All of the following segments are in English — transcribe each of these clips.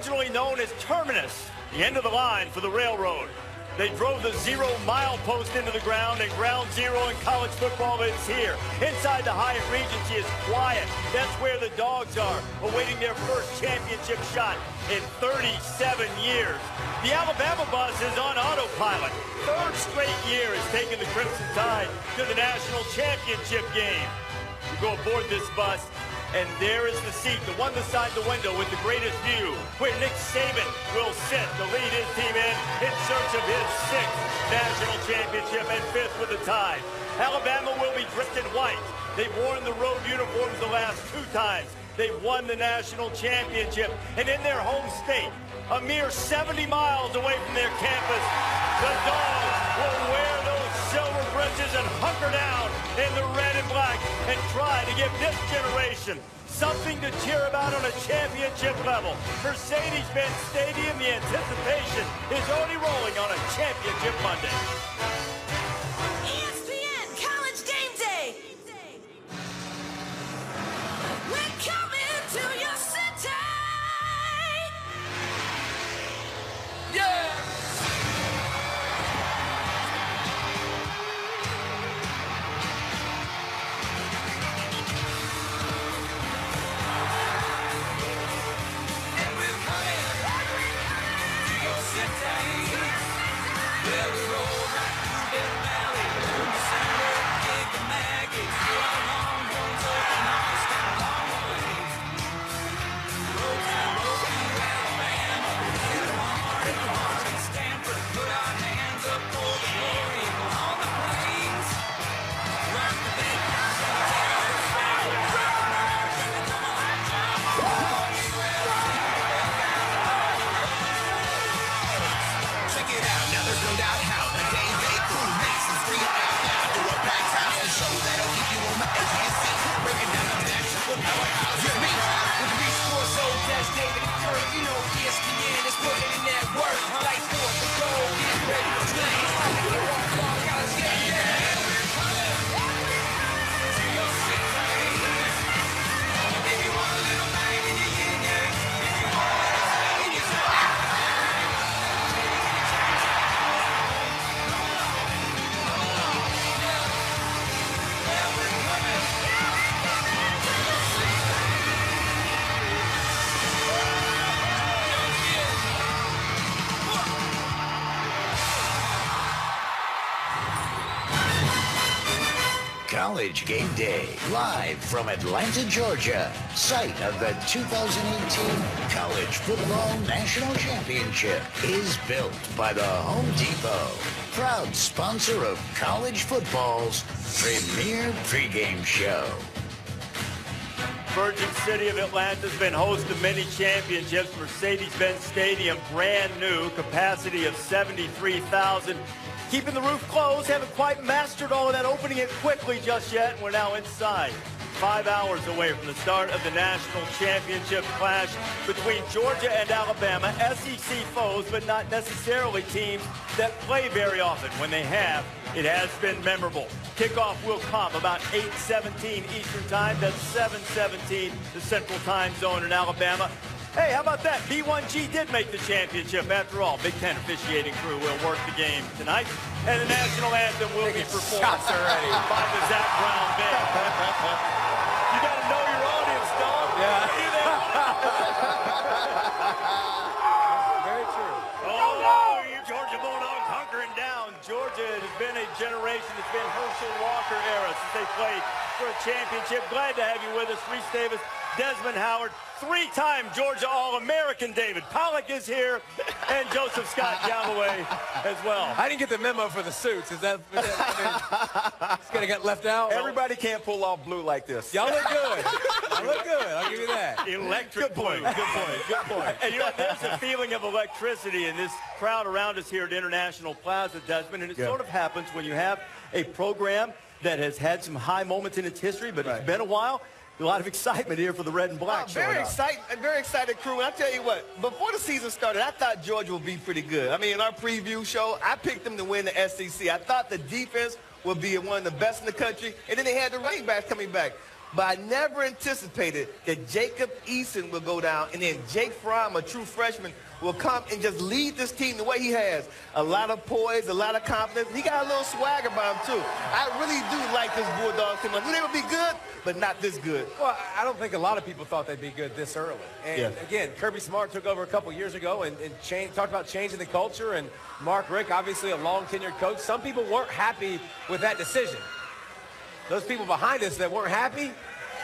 originally known as Terminus, the end of the line for the railroad. They drove the 0-mile post into the ground, and ground zero in college football is here. Inside the Hyatt Regency is quiet. That's where the Dogs are, awaiting their first championship shot in 37 years. The Alabama bus is on autopilot. Third straight year has taken the Crimson Tide to the national championship game. You go aboard this bus, and there is the seat, the one beside the window with the greatest view, where Nick Saban will sit to lead his team in search of his 6th national championship and 5th with the Tide. Alabama will be dressed in white. They've worn the road uniforms the last 2 times. They've won the national championship. And in their home state, a mere 70 miles away from their campus, the Dogs will wear those silver breeches and hunker down in the red and black and try to give this generation something to cheer about on a championship level. Mercedes-Benz Stadium, the anticipation is already rolling on a championship Monday. ESPN College Game Day. We're coming to your city. Yeah! You know ESPN is putting in that work. Like for the goal, get ready to play. If you want a little bang in your yin yang, if you want a little bang in your College Game Day, live from Atlanta, Georgia, site of the 2018 College Football National Championship, is built by the Home Depot, proud sponsor of college football's premier pregame show. Virgin City of Atlanta has been host of many championships. Mercedes-Benz Stadium, brand new, capacity of 73,000. Keeping the roof closed, haven't quite mastered all of that, opening it quickly just yet, and we're now inside. 5 hours away from the start of the national championship clash between Georgia and Alabama, SEC foes, but not necessarily teams that play very often. When they have, it has been memorable. Kickoff will come about 8:17 Eastern Time. That's 7:17 the Central Time Zone in Alabama. Hey, how about that? B1G did make the championship after all. Big Ten officiating crew will work the game tonight. And the national anthem will be performed by the Zach Brown Band. You got to know your audience, dog. Yeah. Are you there? Very true. Oh, you Georgia Bulldogs hunkering down. Georgia has been a generation. It's been Herschel Walker era since they played for a championship. Glad to have you with us, Rece Davis, Desmond Howard, 3-time Georgia All-American David Pollock is here, and Joseph Scott Galloway as well. I didn't get the memo for the suits. Is that it's gonna get left out? Everybody can't pull off blue like this. Y'all look good. Y'all look good. I'll give you that. Electric blue. Good point. And you know, there's a feeling of electricity in this crowd around us here at International Plaza, Desmond, and it sort of happens when you have a program that has had some high moments in its history, but it's been a while. A lot of excitement here for the red and black. Very excited crew. And I tell you what, before the season started, I thought Georgia would be pretty good. I mean, in our preview show, I picked them to win the SEC. I thought the defense would be one of the best in the country, and then they had the running backs coming back. But I never anticipated that Jacob Eason will go down, and then Jake Fromm, a true freshman, will come and just lead this team the way he has. A lot of poise, a lot of confidence. He got a little swagger by him, too. I really do like this Bulldogs team. I knew they would be good, but not this good. Well, I don't think a lot of people thought they'd be good this early. And, again, Kirby Smart took over a couple years ago and talked about changing the culture. And Mark Richt, obviously a long-tenured coach. Some people weren't happy with that decision. Those people behind us that weren't happy,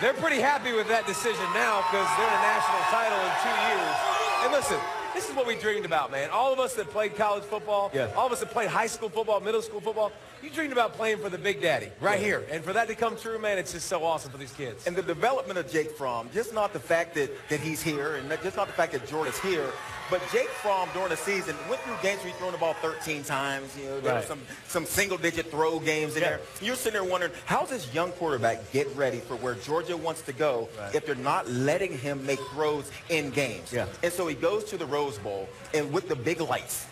they're pretty happy with that decision now because they're in a national title in 2 years. And listen, this is what we dreamed about, man. All of us that played college football, all of us that played high school football, middle school football, you dreamed about playing for the Big Daddy right here. And for that to come true, man, it's just so awesome for these kids. And the development of Jake Fromm, just not the fact that he's here and just not the fact that Jordan's here, but Jake Fromm during the season went through games where he's thrown the ball 13 times. You know, there were some single-digit throw games in there. You're sitting there wondering, how's this young quarterback get ready for where Georgia wants to go if they're not letting him make throws in games? And so he goes to the Rose Bowl and with the big lights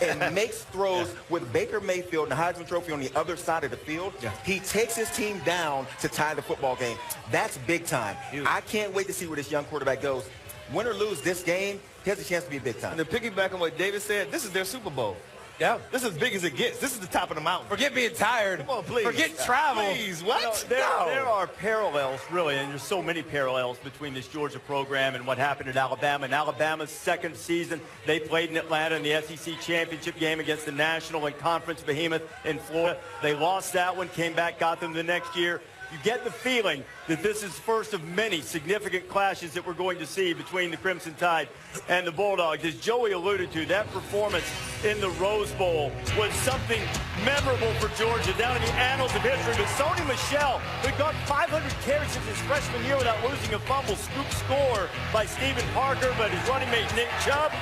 and makes throws with Baker Mayfield and the Heisman Trophy on the other side of the field. He takes his team down to tie the football game. That's big time. I can't wait to see where this young quarterback goes. Win or lose this game, he has a chance to be a big time. And to piggyback on what David said, this is their Super Bowl. This is as big as it gets. This is the top of the mountain. Forget being tired. Come on, please. Forget travel. Please, what? There are parallels, really, and there's so many parallels between this Georgia program and what happened at Alabama. In Alabama's second season, they played in Atlanta in the SEC championship game against the national and conference behemoth in Florida. They lost that one, came back, got them the next year. You get the feeling that this is first of many significant clashes that we're going to see between the Crimson Tide and the Bulldogs. As Joey alluded to, that performance in the Rose Bowl was something memorable for Georgia down in the annals of history. But Sony Michel, who got 500 carries since his freshman year without losing a fumble, scoop score by Stephen Parker, but his running mate Nick Chubb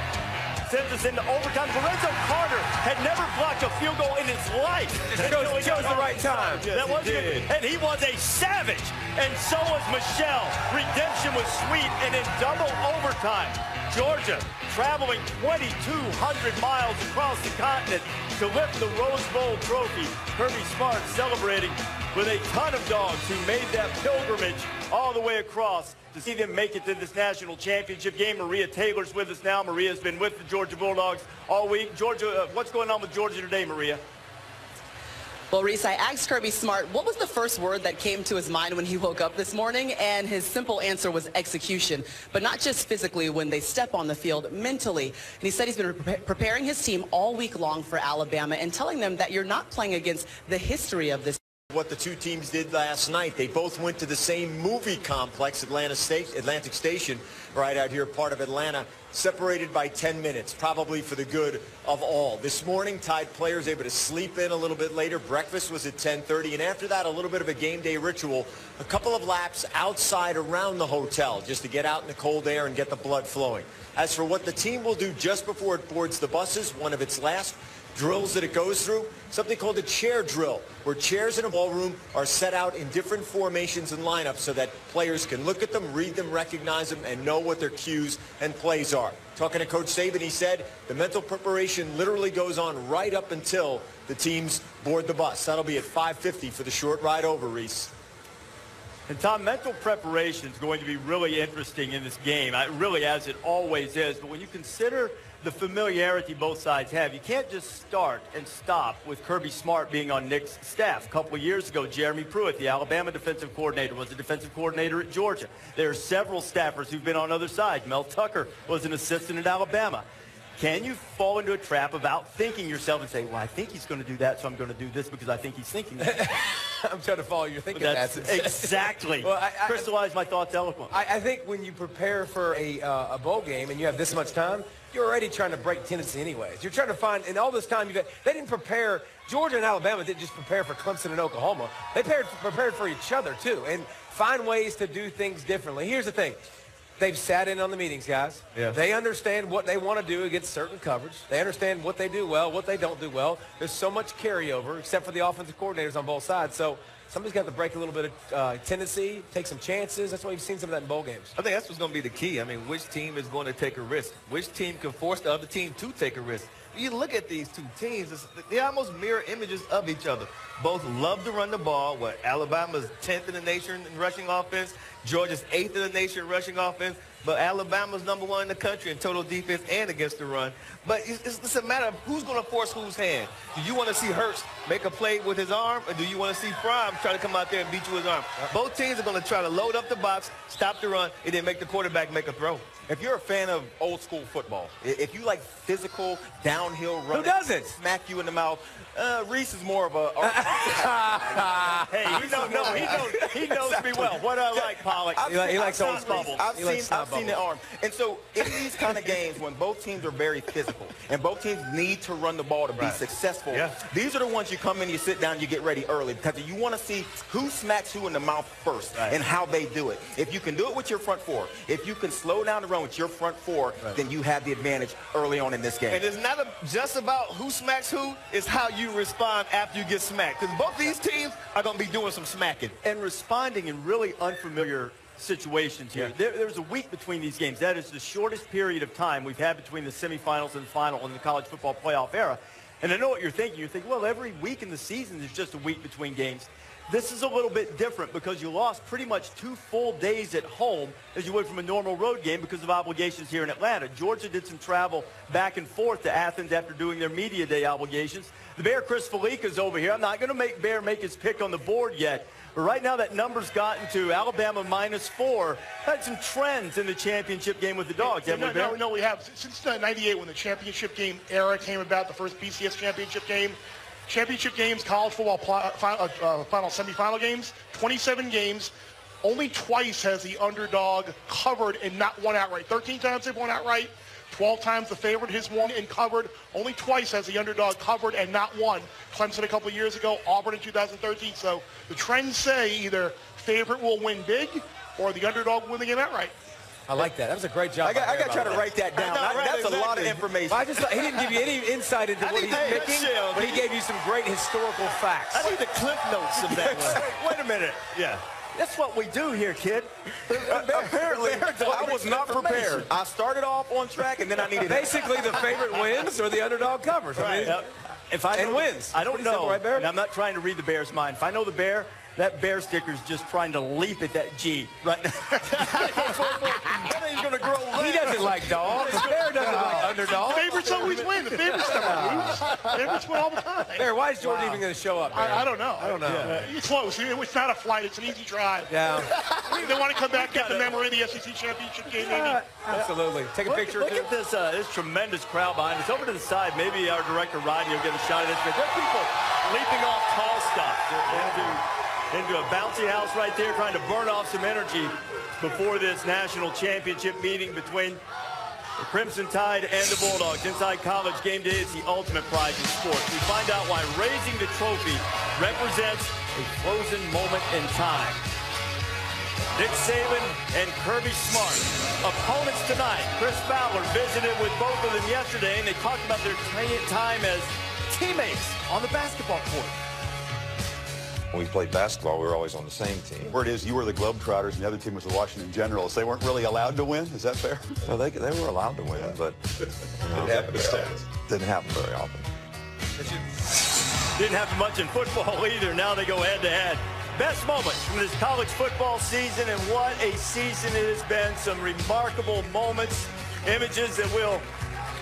sends us into overtime. Lorenzo Carter had never blocked a field goal in his life. It chose the right time. That was good. And he was a savage. And so was Michelle. Redemption was sweet. And in double overtime, Georgia traveling 2,200 miles across the continent to lift the Rose Bowl trophy. Kirby Smart celebrating with a ton of dogs who made that pilgrimage all the way across to see them make it to this national championship game. Maria Taylor's with us now. Maria's been with the Georgia Bulldogs all week. Georgia, what's going on with Georgia today, Maria? Well, Rece, I asked Kirby Smart, what was the first word that came to his mind when he woke up this morning? And his simple answer was execution, but not just physically when they step on the field, mentally. And he said he's been preparing his team all week long for Alabama and telling them that you're not playing against the history of this. What the two teams did last night, they both went to the same movie complex, Atlantic Station, right out here, part of Atlanta, separated by 10 minutes, probably for the good of all. This morning, Tide players able to sleep in a little bit later. Breakfast was at 10:30, and after that, a little bit of a game day ritual, a couple of laps outside around the hotel, just to get out in the cold air and get the blood flowing. As for what the team will do just before it boards the buses, one of its last drills that it goes through, something called a chair drill, where chairs in a ballroom are set out in different formations and lineups so that players can look at them, read them, recognize them, and know what their cues and plays are. Talking to Coach Saban, he said the mental preparation literally goes on right up until the teams board the bus. That'll be at 5:50 for the short ride over, Rece. And Tom, mental preparation is going to be really interesting in this game, really as it always is. But when you consider the familiarity both sides have, you can't just start and stop with Kirby Smart being on Nick's staff. A couple of years ago, Jeremy Pruitt, the Alabama defensive coordinator, was the defensive coordinator at Georgia. There are several staffers who've been on other sides. Mel Tucker was an assistant at Alabama. Can you fall into a trap of outthinking yourself and say, well, I think he's going to do that, so I'm going to do this because I think he's thinking that? I'm trying to follow your thinking. That's exactly. Well, crystallize my thoughts eloquently. I think when you prepare for a bowl game and you have this much time, you're already trying to break tendency anyways. You're trying to find, in all this time, they didn't prepare, Georgia and Alabama didn't just prepare for Clemson and Oklahoma. They prepared for each other, too, and find ways to do things differently. Here's the thing. They've sat in on the meetings, guys. Yeah. They understand what they want to do against certain coverage. They understand what they do well, what they don't do well. There's so much carryover, except for the offensive coordinators on both sides. So somebody's got to break a little bit of tendency, take some chances. That's why we've seen some of that in bowl games. I think that's what's going to be the key. I mean, which team is going to take a risk? Which team can force the other team to take a risk? you look at these two teams, they're almost mirror images of each other. Both love to run the ball. Alabama's 10th in the nation in rushing offense. Georgia's 8th in the nation in rushing offense. But Alabama's #1 in the country in total defense and against the run. But it's a matter of who's going to force whose hand. Do you want to see Hurst make a play with his arm, or do you want to see Fromm try to come out there and beat you with his arm? Both teams are going to try to load up the box, stop the run, and then make the quarterback make a throw. If you're a fan of old school football, if you like physical downhill running, who doesn't smack you in the mouth, Rece is more of a. Hey, he knows me well. What I like, Pollock. He likes old bubbles. I've seen the arm. And so in these kind of games, when both teams are very physical and both teams need to run the ball to be successful, these are the ones you come in, you sit down, you get ready early, because you want to see who smacks who in the mouth first and how they do it. If you can do it with your front four, if you can slow down the run with your front four, then you have the advantage early on in this game. And it's not just about who smacks who, it's how you respond after you get smacked. Because both these teams are going to be doing some smacking. And responding in really unfamiliar situations here. There's a week between these games. That is the shortest period of time we've had between the semifinals and final in the college football playoff era. And I know what you're thinking. You're thinking, well, every week in the season there's just a week between games. This is a little bit different because you lost pretty much 2 full days at home as you would from a normal road game because of obligations here in Atlanta. Georgia did some travel back and forth to Athens after doing their media day obligations. The Bear, Chris Felica's over here. I'm not going to make Bear make his pick on the board yet. But right now that number's gotten to Alabama -4. Had some trends in the championship game with the Dogs. No, we have. Since 98, when the championship game era came about, the first BCS championship game, championship games, college football final semifinal games, 27 games. Only twice has the underdog covered and not won outright. 13 times they've won outright. 12 times the favorite has won and covered. Only twice has the underdog covered and not won. Clemson a couple of years ago, Auburn in 2013. So the trends say either favorite will win big or the underdog will win the game outright. I like that. That was a great job. I got to try to write that down. That's a lot of information. I just thought he didn't give you any insight into what he's picking, but he gave you some great historical facts. I need the clip notes of that one. Wait a minute. Yeah. That's what we do here, kid. Apparently, I was not prepared. I started off on track, and then I needed basically the favorite wins or the underdog covers. Right. I mean, if I know, wins. I don't know. Simple, right, Bear? And I'm not trying to read the Bear's mind. If I know the Bear, that Bear sticker's just trying to leap at that G right now. He's going to grow legs. He doesn't like dogs. Bear doesn't like underdogs. Favorites always win. The favorites never lose. Favorites win all the time. Bear, why is Jordan even going to show up? I don't know. I don't know. Yeah. It's close. It's not a flight. It's an easy drive. Yeah. They want to come back, get the memory of the SEC championship game, maybe. Absolutely. Take a picture. Look at this tremendous crowd behind us. Over to the side, maybe our director Rodney will get a shot at this. But there are people leaping off tall stuff into a bouncy house right there, trying to burn off some energy before this national championship meeting between the Crimson Tide and the Bulldogs. Inside College Game Day, it's the ultimate prize in sports. We find out why raising the trophy represents a frozen moment in time. Nick Saban and Kirby Smart. Opponents tonight. Chris Fowler visited with both of them yesterday, and they talked about their time as teammates on the basketball court. When we played basketball, we were always on the same team. Word is you were the Globetrotters and the other team was the Washington Generals. They weren't really allowed to win. Is that fair? No, they were allowed to win, but didn't happen very often. Didn't happen much in football either. Now they go head-to-head. Best moments from this college football season, and what a season it has been. Some remarkable moments, images that we'll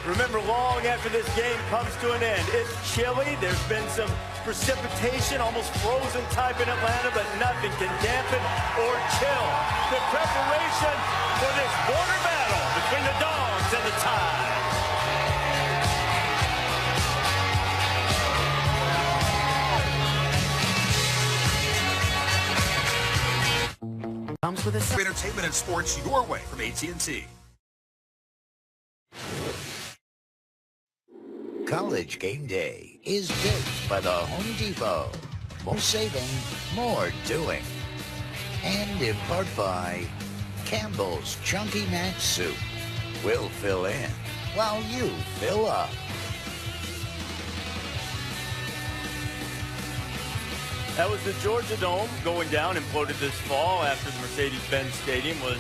remember long after this game comes to an end. It's chilly. There's been some precipitation, almost frozen type in Atlanta, but nothing can dampen or chill the preparation for this border battle between the Dogs and the Tide. Comes with a entertainment and sports your way from AT&T. College Game Day is built by the Home Depot. More saving, more doing. And in part by Campbell's Chunky Mac Soup. We'll fill in while you fill up. That was the Georgia Dome going down, imploded this fall after the Mercedes-Benz Stadium was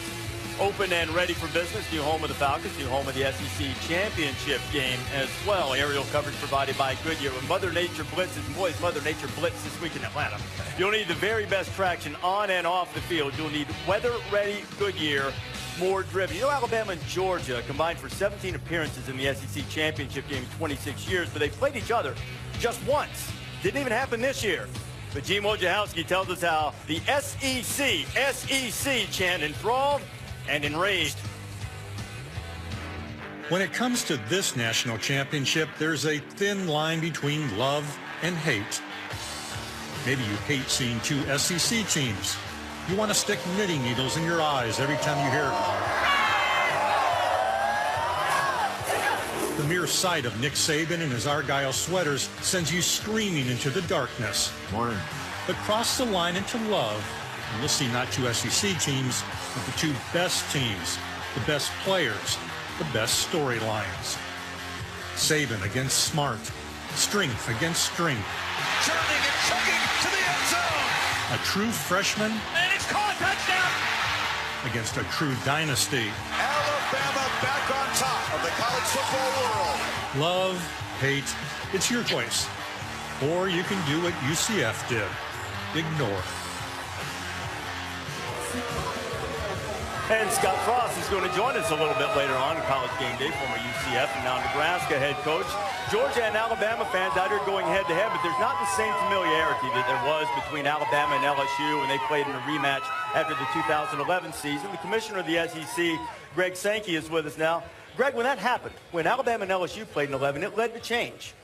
Open and ready for business. New home of the Falcons, new home of the SEC Championship game as well. Aerial coverage provided by Goodyear. When Mother Nature blitzes, and boys, Mother Nature blitz this week in Atlanta. You'll need the very best traction on and off the field. You'll need weather-ready Goodyear, more driven. You know, Alabama and Georgia combined for 17 appearances in the SEC Championship game in 26 years, but they played each other just once. Didn't even happen this year. But Gene Wojciechowski tells us how the SEC chant enthralled and enraged. When it comes to this national championship, there's a thin line between love and hate. Maybe you hate seeing two SEC teams. You want to stick knitting needles in your eyes every time you hear the mere sight of Nick Saban in his Argyle sweaters sends you screaming into the darkness. Morning. But cross the line into love, and you'll see not two SEC teams, but the two best teams, the best players, the best storylines. Saban against Smart, strength against strength. Turning and chucking to the end zone. A true freshman And it's caught, touchdown. against a true dynasty. Alabama back on top of the college football world. Love, hate, it's your choice. Or you can do what UCF did. Ignore. And Scott Frost is going to join us a little bit later on in College Game Day, former UCF and now Nebraska head coach. Georgia and Alabama fans out here going head-to-head, but there's not the same familiarity that there was between Alabama and LSU when they played in a rematch after the 2011 season. The commissioner of the SEC, Greg Sankey, is with us now. Greg, when that happened, when Alabama and LSU played in 11, it led to change.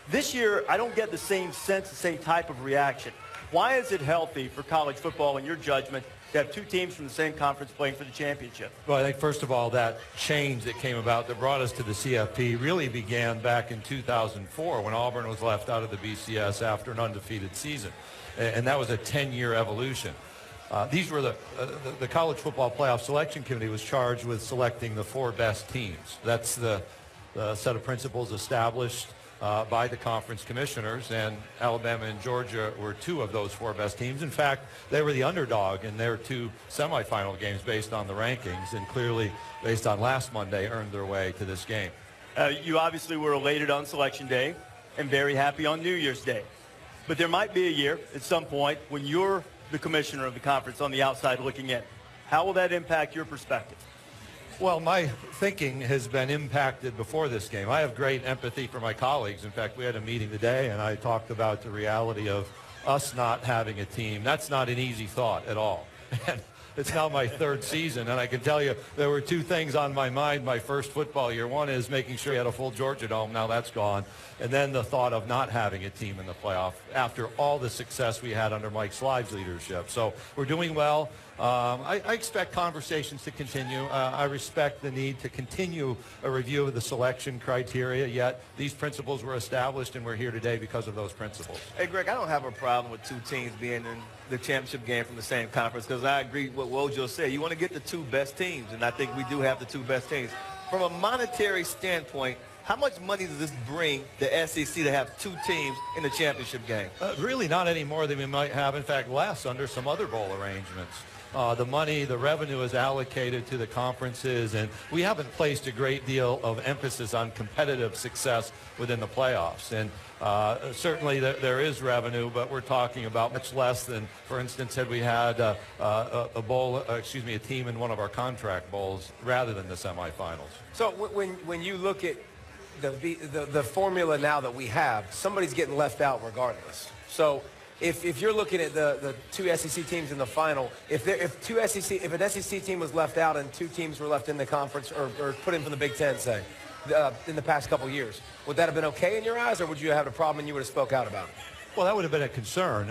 This year, I don't get the same sense, the same type of reaction. Why is it healthy for college football, in your judgment, to have two teams from the same conference playing for the championship? Well, I think, first of all, that change that came about that brought us to the CFP really began back in 2004 when Auburn was left out of the BCS after an undefeated season. And that was a 10-year evolution. These were the College Football Playoff Selection Committee was charged with selecting the 4 best teams. That's the set of principles established by the conference commissioners, and Alabama and Georgia were 2 of those 4 best teams. In fact, they were the underdog in their 2 semifinal games based on the rankings, and clearly, based on last Monday, earned their way to this game. You obviously were elated on Selection Day and very happy on New Year's Day. But there might be a year at some point when you're the commissioner of the conference on the outside looking in. How will that impact your perspective? Well, my thinking has been impacted before this game. I have great empathy for my colleagues. In fact, we had a meeting today, and I talked about the reality of us not having a team. That's not an easy thought at all. And it's now my 3rd season, and I can tell you there were 2 things on my mind my first football year. One is making sure you had a full Georgia Dome. Now that's gone. And then the thought of not having a team in the playoff after all the success we had under Mike Slide's leadership. So we're doing well. I expect conversations to continue. I respect the need to continue a review of the selection criteria, yet these principles were established, and we're here today because of those principles. Hey, Greg, I don't have a problem with 2 teams being in the championship game from the same conference, because I agree with what Wojo said. You want to get the 2 best teams, and I think we do have the 2 best teams. From a monetary standpoint, how much money does this bring the SEC to have 2 teams in the championship game? Really not any more than we might have, in fact, less under some other bowl arrangements. The money, the revenue is allocated to the conferences, and we haven't placed a great deal of emphasis on competitive success within the playoffs. And certainly there is revenue, but we're talking about much less than, for instance, had we had a team in one of our contract bowls rather than the semifinals. So when you look at the formula now that we have, somebody's getting left out regardless. So if you're looking at the 2 SEC teams in the final, if an SEC team was left out and 2 teams were left in the conference or put in from the Big Ten, say, in the past couple years, would that have been okay in your eyes, or would you have a problem and you would have spoke out about it? Well, that would have been a concern.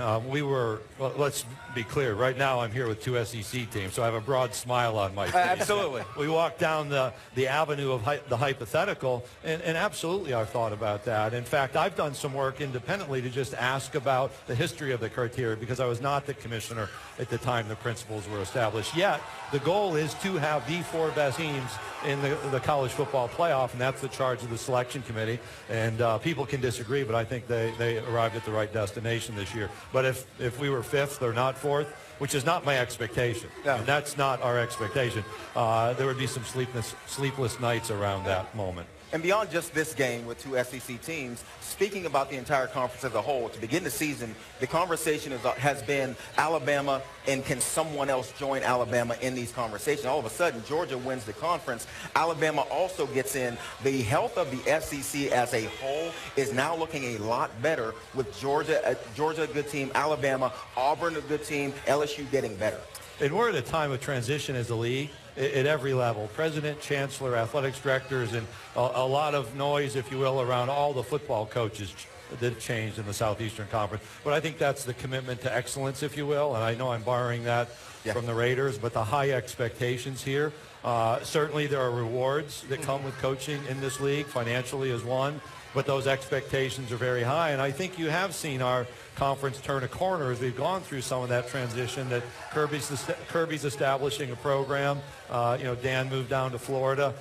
Let's be clear. Right now, I'm here with 2 SEC teams, so I have a broad smile on my face. Absolutely. We walked down the avenue of the hypothetical, and absolutely I've thought about that. In fact, I've done some work independently to just ask about the history of the criteria, because I was not the commissioner at the time the principles were established. Yet, the goal is to have the 4 best teams in the college football playoff, and that's the charge of the selection committee. And people can disagree, but I think they arrived at the right destination this year. But if we were 5th or not 4th, which is not my expectation, and that's not our expectation, there would be some sleepless nights around that moment. And beyond just this game with two SEC teams, speaking about the entire conference as a whole, to begin the season, the conversation has been Alabama, and can someone else join Alabama in these conversations? All of a sudden, Georgia wins the conference. Alabama also gets in. The health of the SEC as a whole is now looking a lot better with Georgia a good team, Alabama, Auburn a good team, LSU getting better. And we're at a time of transition as a league at every level. President, chancellor, athletics directors, and a lot of noise, if you will, around all the football coaches that changed in the Southeastern Conference. But I think that's the commitment to excellence, if you will, and I know I'm borrowing that from the Raiders, but the high expectations here. Certainly there are rewards that come with coaching in this league. Financially is one, but those expectations are very high, and I think you have seen our conference turn a corner as we've gone through some of that transition, that Kirby's establishing a program. Dan moved down to Florida.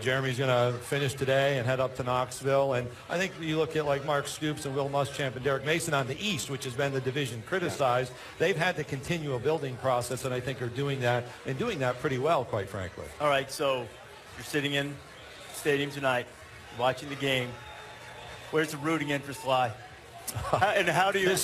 Jeremy's going to finish today and head up to Knoxville. And I think you look at like Mark Stoops and Will Muschamp and Derek Mason on the East, which has been the division criticized. They've had to continue a building process, and I think are doing that, and doing that pretty well, quite frankly. All right, so you're sitting in the stadium tonight, watching the game. Where's the rooting interest lie? And how do you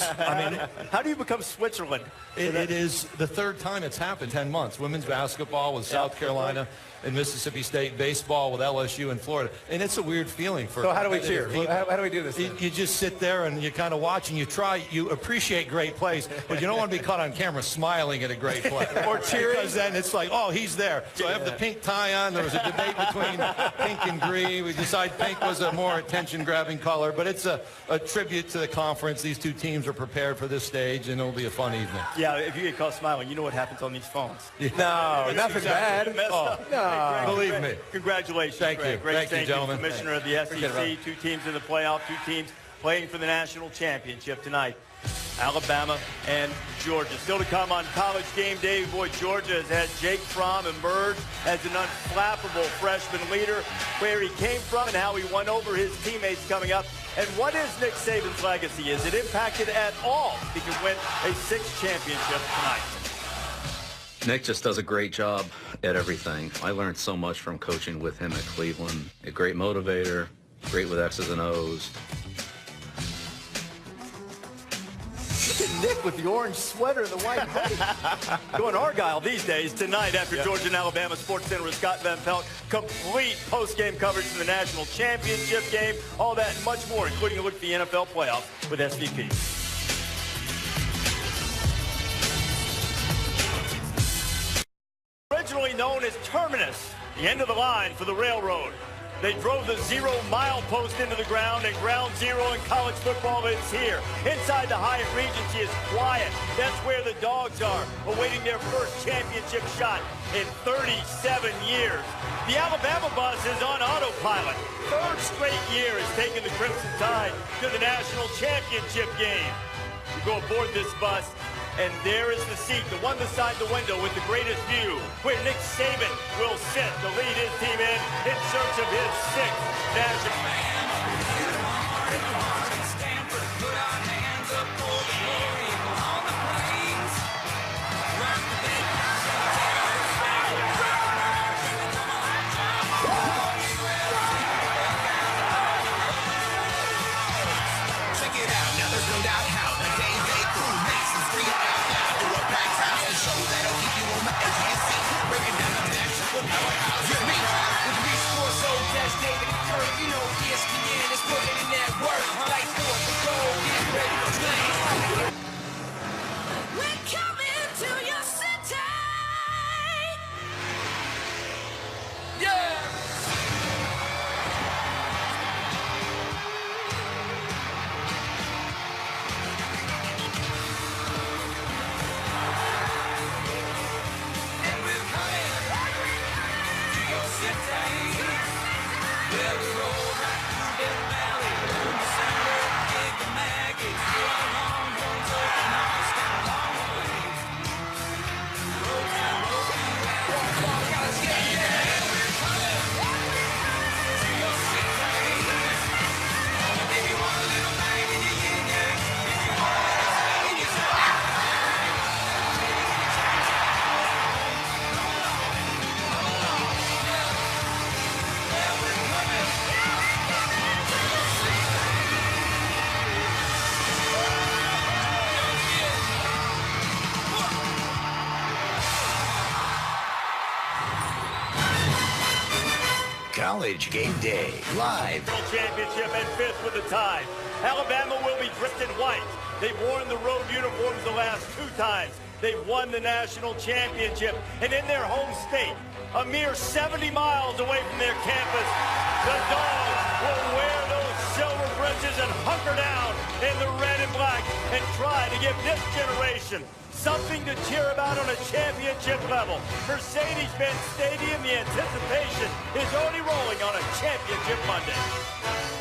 how do you become Switzerland? It is the third time it's happened, 10 months. Women's basketball with South Carolina and Mississippi State, baseball with LSU and Florida. And it's a weird feeling for So how do we cheer? How do we do this? You just sit there and you kind of watch and you appreciate great plays, but you don't want to be caught on camera smiling at a great play. Or cheering. Because then it's like, oh, he's there. So I have the pink tie on. There was a debate between pink and green. We decided pink was a more attention-grabbing color, but it's a tribute to the conference. These two teams are prepared for this stage, and it'll be a fun evening. Yeah, if you get caught smiling, you know what happens on these phones. No, nothing bad. No. Believe me. Congratulations. Thank you. Great, Thank you, gentlemen. Commissioner of the SEC. Two teams in the playoff, two teams playing for the national championship tonight. Alabama and Georgia. Still to come on College Game Day. Boy, Georgia has had Jake Fromm emerge as an unflappable freshman leader. Where he came from and how he won over his teammates coming up. And what is Nick Saban's legacy? Is it impacted at all? He can win a 6th championship tonight. Nick just does a great job at everything. I learned so much from coaching with him at Cleveland. A great motivator, great with X's and O's. Look at Nick with the orange sweater and the white hoodie. Going Argyle these days. Tonight after Georgia and Alabama, Sports Center with Scott Van Pelt. Complete post-game coverage from the national championship game. All that and much more, including a look at the NFL playoffs with SVP. Originally known as Terminus, the end of the line for the railroad. They drove the 0-mile post into the ground, and ground zero in college football is here. Inside the Hyatt Regency is quiet. That's where the dogs are, awaiting their first championship shot in 37 years. The Alabama bus is on autopilot. Third straight year has taken the Crimson Tide to the national championship game. You go aboard this bus, and there is the seat, the one beside the window with the greatest view, where Nick Saban will sit to lead his team in search of his 6th national. Corso, Desmond, Kirk, you know ESPN is putting in that work. Like College Game Day, live. Championship and fifth with the Tide. Alabama will be dressed in white. They've worn the road uniforms the last 2 times. They've won the national championship. And in their home state, a mere 70 miles away from their campus, the Dogs will wear those silver breeches and hunker down in the red and black and try to give this generation something to cheer about on a championship level. Mercedes-Benz Stadium, the anticipation is already rolling on a championship Monday.